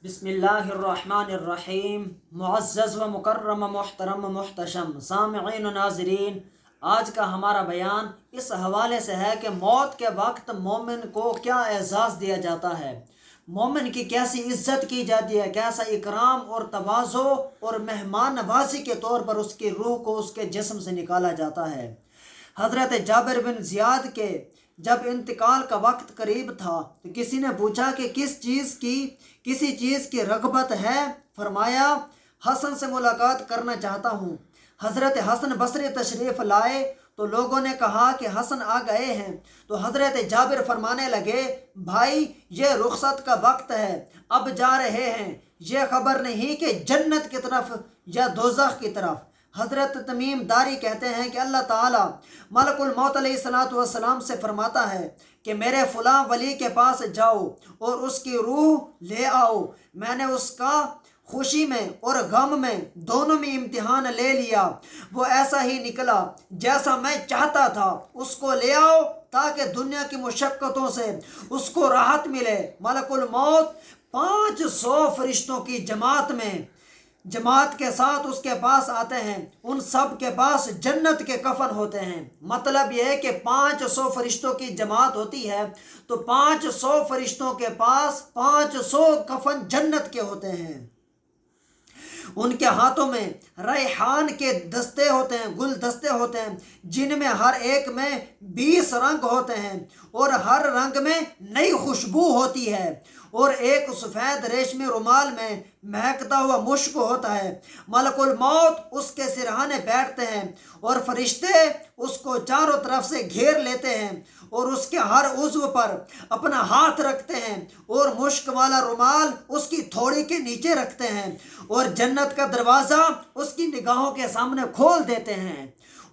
بسم اللہ الرحمن الرحیم۔ معزز و مکرم محترم محتشم سامعین و ناظرین، آج کا ہمارا بیان اس حوالے سے ہے کہ موت کے وقت مومن کو کیا اعزاز دیا جاتا ہے، مومن کی کیسی عزت کی جاتی ہے، کیسا اکرام اور تواضع اور مہمان نوازی کے طور پر اس کی روح کو اس کے جسم سے نکالا جاتا ہے۔ حضرت جابر بن زیاد کے جب انتقال کا وقت قریب تھا تو کسی نے پوچھا کہ کسی چیز کی رغبت ہے؟ فرمایا حسن سے ملاقات کرنا چاہتا ہوں۔ حضرت حسن بصری تشریف لائے تو لوگوں نے کہا کہ حسن آ گئے ہیں، تو حضرت جابر فرمانے لگے، بھائی یہ رخصت کا وقت ہے، اب جا رہے ہیں، یہ خبر نہیں کہ جنت کی طرف یا دوزخ کی طرف۔ حضرت تمیم داری کہتے ہیں کہ اللہ تعالیٰ ملک الموت علیہ السلام سے فرماتا ہے کہ میرے فلاں ولی کے پاس جاؤ اور اس کی روح لے آؤ، میں نے اس کا خوشی میں اور غم میں دونوں میں امتحان لے لیا، وہ ایسا ہی نکلا جیسا میں چاہتا تھا، اس کو لے آؤ تاکہ دنیا کی مشقتوں سے اس کو راحت ملے۔ ملک الموت 500 فرشتوں کی جماعت کے ساتھ اس کے پاس آتے ہیں، ان سب کے پاس جنت کے کفن ہوتے ہیں۔ مطلب یہ ہے کہ 500 فرشتوں کی جماعت ہوتی ہے تو 500 فرشتوں کے پاس 500 کفن جنت کے ہوتے ہیں۔ ان کے ہاتھوں میں ریحان کے دستے ہوتے ہیں، گل دستے ہوتے ہیں، جن میں ہر ایک میں 20 رنگ ہوتے ہیں اور ہر رنگ میں نئی خوشبو ہوتی ہے، اور ایک سفید ریشمی رومال میں مہکتا ہوا مشک ہوتا ہے۔ ملک الموت اس کے سرہانے بیٹھتے ہیں اور فرشتے اس کو چاروں طرف سے گھیر لیتے ہیں اور اس کے ہر عضو پر اپنا ہاتھ رکھتے ہیں اور مشک والا رومال اس کی تھوڑی کے نیچے رکھتے ہیں اور جنت کا دروازہ اس کی نگاہوں کے سامنے کھول دیتے ہیں۔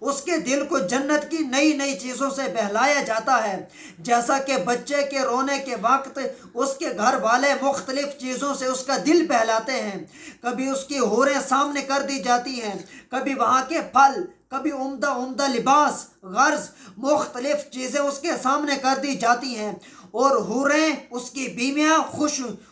اس کے دل کو جنت کی نئی نئی چیزوں سے بہلایا جاتا ہے، جیسا کہ بچے کے رونے کے وقت اس کے گھر والے مختلف چیزوں سے اس کا دل بہلاتے ہیں۔ کبھی اس کی حوریں سامنے کر دی جاتی ہیں، کبھی وہاں کے پھل، کبھی عمدہ لباس، غرض مختلف چیزیں اس کے سامنے کر دی جاتی ہیں اور حوریں اس کی بیویاں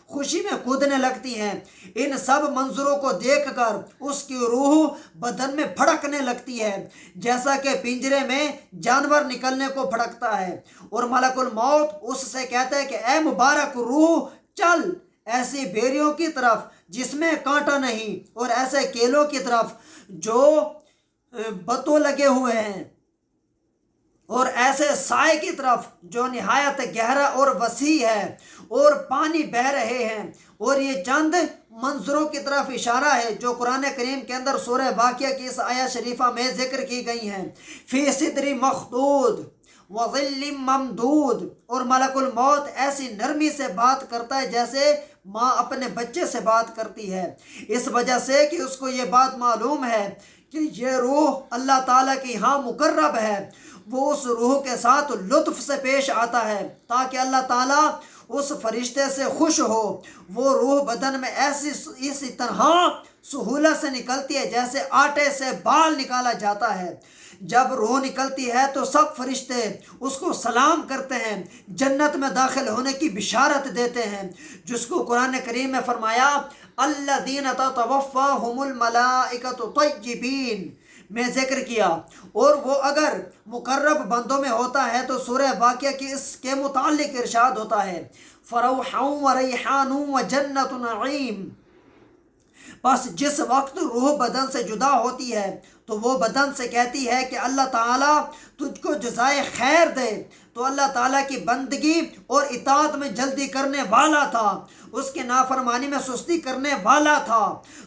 خوشی میں کودنے لگتی ہیں۔ ان سب منظروں کو دیکھ کر اس کی روح بدن میں پھڑکنے لگتی ہے، جیسا کہ پنجرے میں جانور نکلنے کو پھڑکتا ہے، اور ملک الموت اس سے کہتا ہے کہ اے مبارک روح، چل ایسی بیریوں کی طرف جس میں کانٹا نہیں، اور ایسے کیلوں کی طرف جو بتوں لگے ہوئے ہیں، اور ایسے سائے کی طرف جو نہایت گہرا اور وسیع ہے اور پانی بہہ رہے ہیں۔ اور یہ چند منظروں کی طرف اشارہ ہے جو قرآن کریم کے اندر سورہ واقعہ کی اس آیہ شریفہ میں ذکر کی گئی ہیں۔ فی صدر مخدود وظل ممدود، اور ملک الموت ایسی نرمی سے بات کرتا ہے جیسے ماں اپنے بچے سے بات کرتی ہے، اس وجہ سے کہ اس کو یہ بات معلوم ہے کہ یہ روح اللہ تعالیٰ کی ہاں مقرب ہے۔ وہ اس روح کے ساتھ لطف سے پیش آتا ہے تاکہ اللہ تعالیٰ اس فرشتے سے خوش ہو۔ وہ روح بدن میں اسی طرح سہولت سے نکلتی ہے جیسے آٹے سے بال نکالا جاتا ہے۔ جب روح نکلتی ہے تو سب فرشتے اس کو سلام کرتے ہیں، جنت میں داخل ہونے کی بشارت دیتے ہیں، جس کو قرآن کریم میں فرمایا الذین تتوفاہم الملائکۃ طیبین میں ذکر کیا، اور وہ اگر مقرب بندوں میں ہوتا ہے تو سورہ واقعہ کی اس کے متعلق ارشاد ہوتا ہے فروح و ریحان و جنت نعیم۔ بس جس وقت روح بدن سے جدا ہوتی ہے تو وہ بدن سے کہتی ہے کہ اللہ تعالیٰ تجھ کو جزائے خیر دے، تو اللہ تعالیٰ کی بندگی اور اطاعت میں جلدی کرنے والا تھا، اس کی نافرمانی میں سستی کرنے والا تھا،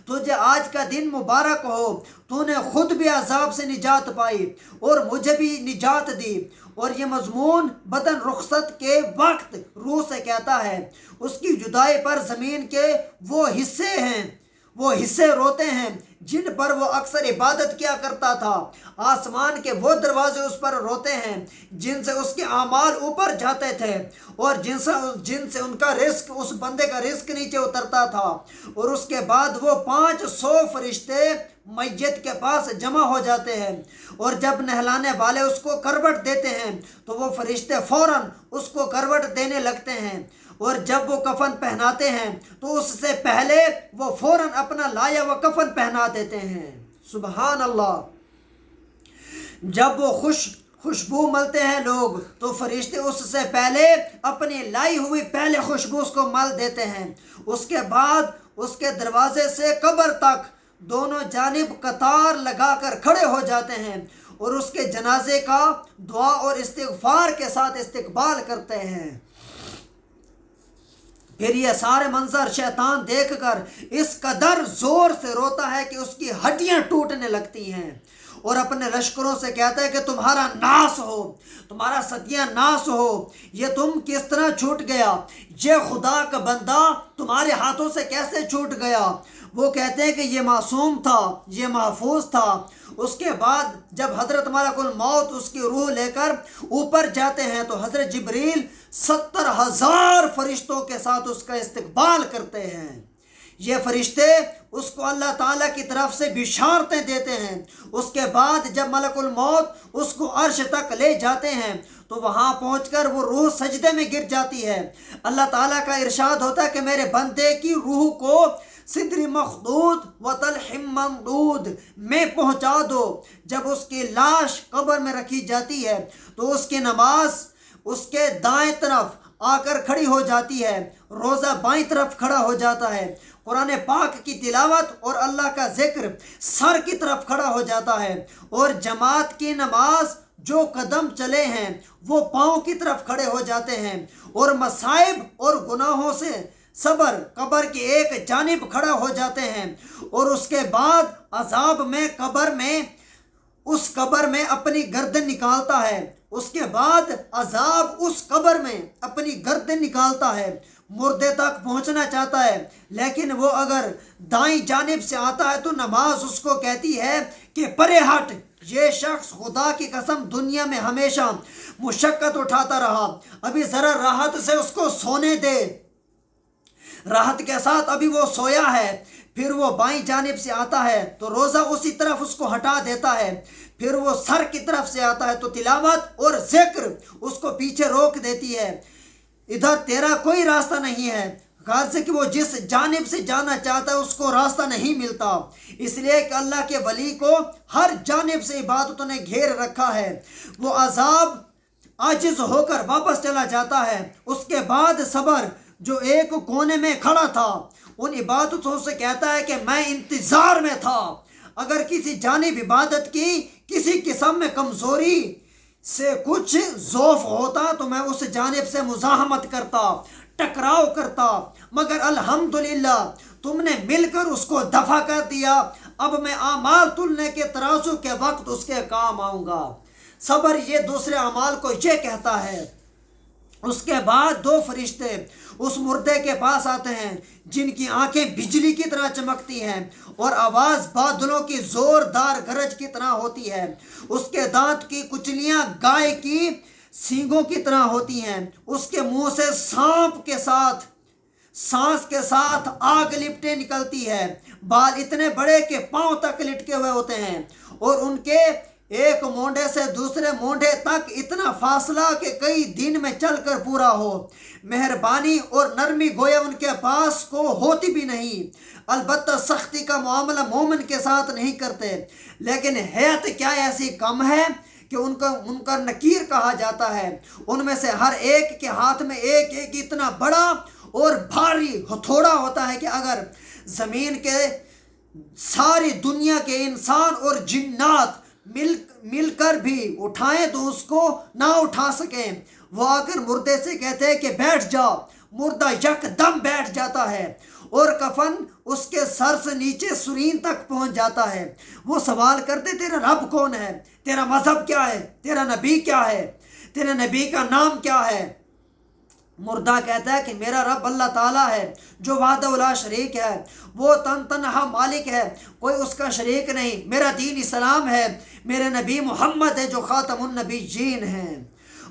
تجھے آج کا دن مبارک ہو، تو نے خود بھی عذاب سے نجات پائی اور مجھے بھی نجات دی۔ اور یہ مضمون بدن رخصت کے وقت روح سے کہتا ہے۔ اس کی جدائی پر زمین کے وہ حصے روتے ہیں جن پر وہ اکثر عبادت کیا کرتا تھا، آسمان کے وہ دروازے اس پر روتے ہیں جن سے اس کے اعمال اوپر جاتے تھے اور جن سے ان کا رزق، اس بندے کا رزق نیچے اترتا تھا، اور اس کے بعد وہ 500 فرشتے میت کے پاس جمع ہو جاتے ہیں، اور جب نہلانے والے اس کو کروٹ دیتے ہیں تو وہ فرشتے فوراً اس کو کروٹ دینے لگتے ہیں، اور جب وہ کفن پہناتے ہیں تو اس سے پہلے وہ فوراً اپنا لایا و کفن پہنا دیتے ہیں۔ سبحان اللہ۔ جب وہ خوشبو ملتے ہیں لوگ تو فرشتے اس سے پہلے اپنی لائی ہوئی پہلے خوشبو اس کو مل دیتے ہیں، اس کے بعد اس کے دروازے سے قبر تک دونوں جانب قطار لگا کر کھڑے ہو جاتے ہیں اور اس کے جنازے کا دعا اور استغفار کے ساتھ استقبال کرتے ہیں۔ پھر یہ سارے منظر شیطان دیکھ کر اس قدر زور سے روتا ہے کہ اس کی ہڈیاں ٹوٹنے لگتی ہیں، اور اپنے لشکروں سے کہتا ہے کہ تمہارا ناس ہو، تمہارا ستیہ ناس ہو، یہ تم کس طرح چھوٹ گیا، یہ خدا کا بندہ تمہارے ہاتھوں سے کیسے چھوٹ گیا۔ وہ کہتے ہیں کہ یہ معصوم تھا، یہ محفوظ تھا۔ اس کے بعد جب حضرت ملک الموت اس کی روح لے کر اوپر جاتے ہیں تو حضرت جبریل 70,000 فرشتوں کے ساتھ اس کا استقبال کرتے ہیں۔ یہ فرشتے اس کو اللہ تعالیٰ کی طرف سے بشارتیں دیتے ہیں۔ اس کے بعد جب ملک الموت اس کو عرش تک لے جاتے ہیں تو وہاں پہنچ کر وہ روح سجدے میں گر جاتی ہے۔ اللہ تعالیٰ کا ارشاد ہوتا ہے کہ میرے بندے کی روح کو سدر مخدود و طلح ممدود میں پہنچا دو۔ جب اس کی لاش قبر میں رکھی جاتی ہے تو اس کی نماز اس کے دائیں طرف آ کر کھڑی ہو جاتی ہے، روزہ بائیں طرف کھڑا ہو جاتا ہے، قرآن پاک کی تلاوت اور اللہ کا ذکر سر کی طرف کھڑا ہو جاتا ہے، اور جماعت کی نماز جو قدم چلے ہیں وہ پاؤں کی طرف کھڑے ہو جاتے ہیں، اور مصائب اور گناہوں سے صبر قبر کی ایک جانب کھڑا ہو جاتے ہیں، اور اس کے بعد عذاب میں اس قبر میں اپنی گردن نکالتا ہے، اس کے بعد عذاب اس قبر میں اپنی گردن نکالتا ہے، مردے تک پہنچنا چاہتا ہے، لیکن وہ اگر دائیں جانب سے آتا ہے تو نماز اس کو کہتی ہے کہ پرے ہٹ، یہ شخص خدا کی قسم دنیا میں ہمیشہ مشقت اٹھاتا رہا، ابھی ذرا راحت سے اس کو سونے دے۔ راحت کے ساتھ ابھی وہ سویا ہے، پھر وہ بائیں جانب سے آتا ہے تو روزہ اسی طرف اس کو ہٹا دیتا ہے، پھر وہ سر کی طرف سے آتا ہے تو تلاوت اور ذکر اس کو پیچھے روک دیتی ہے۔ ادھر تیرا کوئی راستہ نہیں ہے، غرض کہ وہ جس جانب سے جانا چاہتا ہے اس کو راستہ نہیں ملتا، اس لیے کہ اللہ کے ولی کو ہر جانب سے عبادتوں نے گھیر رکھا ہے۔ وہ عذاب عاجز ہو کر واپس چلا جاتا ہے۔ اس کے بعد صبر جو ایک کونے میں کھڑا تھا ان عبادتوں سے کہتا ہے کہ میں انتظار میں تھا، اگر کسی جانب عبادت کی کسی قسم میں کمزوری سے کچھ ضعف ہوتا تو میں اس جانب سے مزاحمت کرتا، ٹکراؤ کرتا، مگر الحمدللہ تم نے مل کر اس کو دفع کر دیا، اب میں اعمال تلنے کے ترازو کے وقت اس کے کام آؤں گا۔ صبر یہ دوسرے اعمال کو یہ کہتا ہے۔ اس کے بعد دو فرشتے اس مردے کے پاس آتے ہیں جن کی آنکھیں بجلی کی طرح چمکتی ہیں اور آواز بادلوں کی زوردار گرج کی طرح ہوتی ہے، اس کے دانت کی کچلیاں گائے کی سینگوں کی طرح ہوتی ہیں، اس کے منہ سے سانس کے ساتھ آگ لپٹے نکلتی ہے، بال اتنے بڑے کہ پاؤں تک لٹکے ہوئے ہوتے ہیں، اور ان کے ایک مونڈے سے دوسرے مونڈے تک اتنا فاصلہ کہ کئی دن میں چل کر پورا ہو۔ مہربانی اور نرمی گویا ان کے پاس کو ہوتی بھی نہیں، البتہ سختی کا معاملہ مومن کے ساتھ نہیں کرتے، لیکن حیات کیا ایسی کم ہے کہ ان کا منکر نکیر کہا جاتا ہے۔ ان میں سے ہر ایک کے ہاتھ میں ایک ایک اتنا بڑا اور بھاری ہتھوڑا ہوتا ہے کہ اگر زمین کے ساری دنیا کے انسان اور جنات مل کر بھی اٹھائیں تو اس کو نہ اٹھا سکیں۔ وہ آ کر مردے سے کہتے ہیں کہ بیٹھ جا، مردہ یک دم بیٹھ جاتا ہے اور کفن اس کے سر سے نیچے سرین تک پہنچ جاتا ہے۔ وہ سوال کرتے تیرا رب کون ہے، تیرا مذہب کیا ہے، تیرا نبی کیا ہے، تیرے نبی کا نام کیا ہے؟ مردہ کہتا ہے کہ میرا رب اللہ تعالیٰ ہے جو وحدہ لا شریک ہے، وہ تنہا مالک ہے، کوئی اس کا شریک نہیں، میرا دین اسلام ہے، میرے نبی محمد ہے جو خاتم النبیین ہیں۔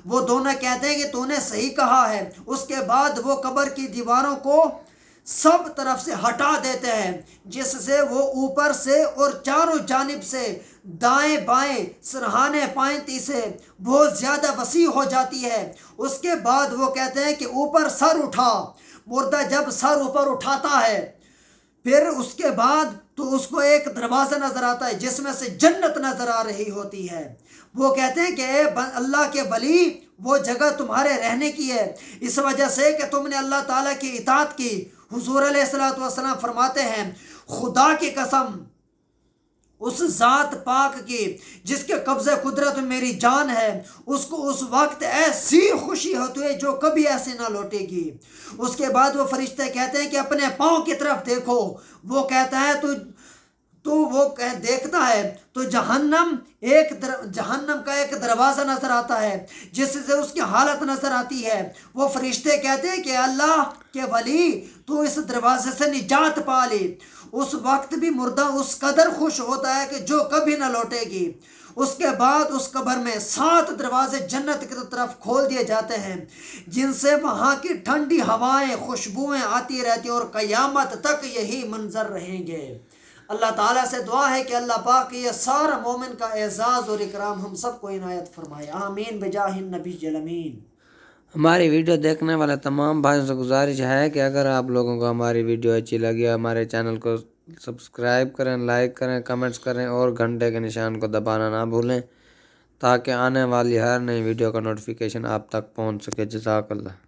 وہ دونوں کہتے ہیں کہ تو نے صحیح کہا ہے۔ اس کے بعد وہ قبر کی دیواروں کو سب طرف سے ہٹا دیتے ہیں، جس سے وہ اوپر سے اور چاروں جانب سے دائیں بائیں سرہانے پائنتی سے بہت زیادہ وسیع ہو جاتی ہے۔ اس کے بعد وہ کہتے ہیں کہ اوپر سر اٹھا۔ مردہ جب سر اوپر اٹھاتا ہے پھر اس کے بعد تو اس کو ایک دروازہ نظر آتا ہے جس میں سے جنت نظر آ رہی ہوتی ہے۔ وہ کہتے ہیں کہ اے اللہ کے ولی، وہ جگہ تمہارے رہنے کی ہے، اس وجہ سے کہ تم نے اللہ تعالیٰ کی اطاعت کی۔ حضور علیہ الصلوۃ والسلام فرماتے ہیں، خدا کی قسم، اس ذات پاک کی جس کے قبضے قدرت میں میری جان ہے، اس کو اس وقت ایسی خوشی ہوتی ہے جو کبھی ایسے نہ لوٹے گی۔ اس کے بعد وہ فرشتے کہتے ہیں کہ اپنے پاؤں کی طرف دیکھو۔ وہ کہتا ہے دیکھتا ہے تو جہنم کا ایک دروازہ نظر آتا ہے جس سے اس کی حالت نظر آتی ہے۔ وہ فرشتے کہتے ہیں کہ اللہ کے ولی، تو اس دروازے سے نجات پا لی۔ اس وقت بھی مردہ اس قدر خوش ہوتا ہے کہ جو کبھی نہ لوٹے گی۔ اس کے بعد اس قبر میں 7 دروازے جنت کی طرف کھول دیے جاتے ہیں جن سے وہاں کی ٹھنڈی ہوائیں، خوشبوئیں آتی رہتی اور قیامت تک یہی منظر رہیں گے۔ اللہ تعالیٰ سے دعا ہے کہ اللہ پاک یہ سارا مومن کا اعزاز اور اکرام ہم سب کو عنایت فرمائے، آمین بجاہ النبی الامین۔ ہماری ویڈیو دیکھنے والے تمام بھائیوں سے گزارش ہے کہ اگر آپ لوگوں کو ہماری ویڈیو اچھی لگی، ہمارے چینل کو سبسکرائب کریں، لائک کریں، کمنٹس کریں اور گھنٹے کے نشان کو دبانا نہ بھولیں تاکہ آنے والی ہر نئی ویڈیو کا نوٹیفیکیشن آپ تک پہنچ سکے۔ جزاک اللہ۔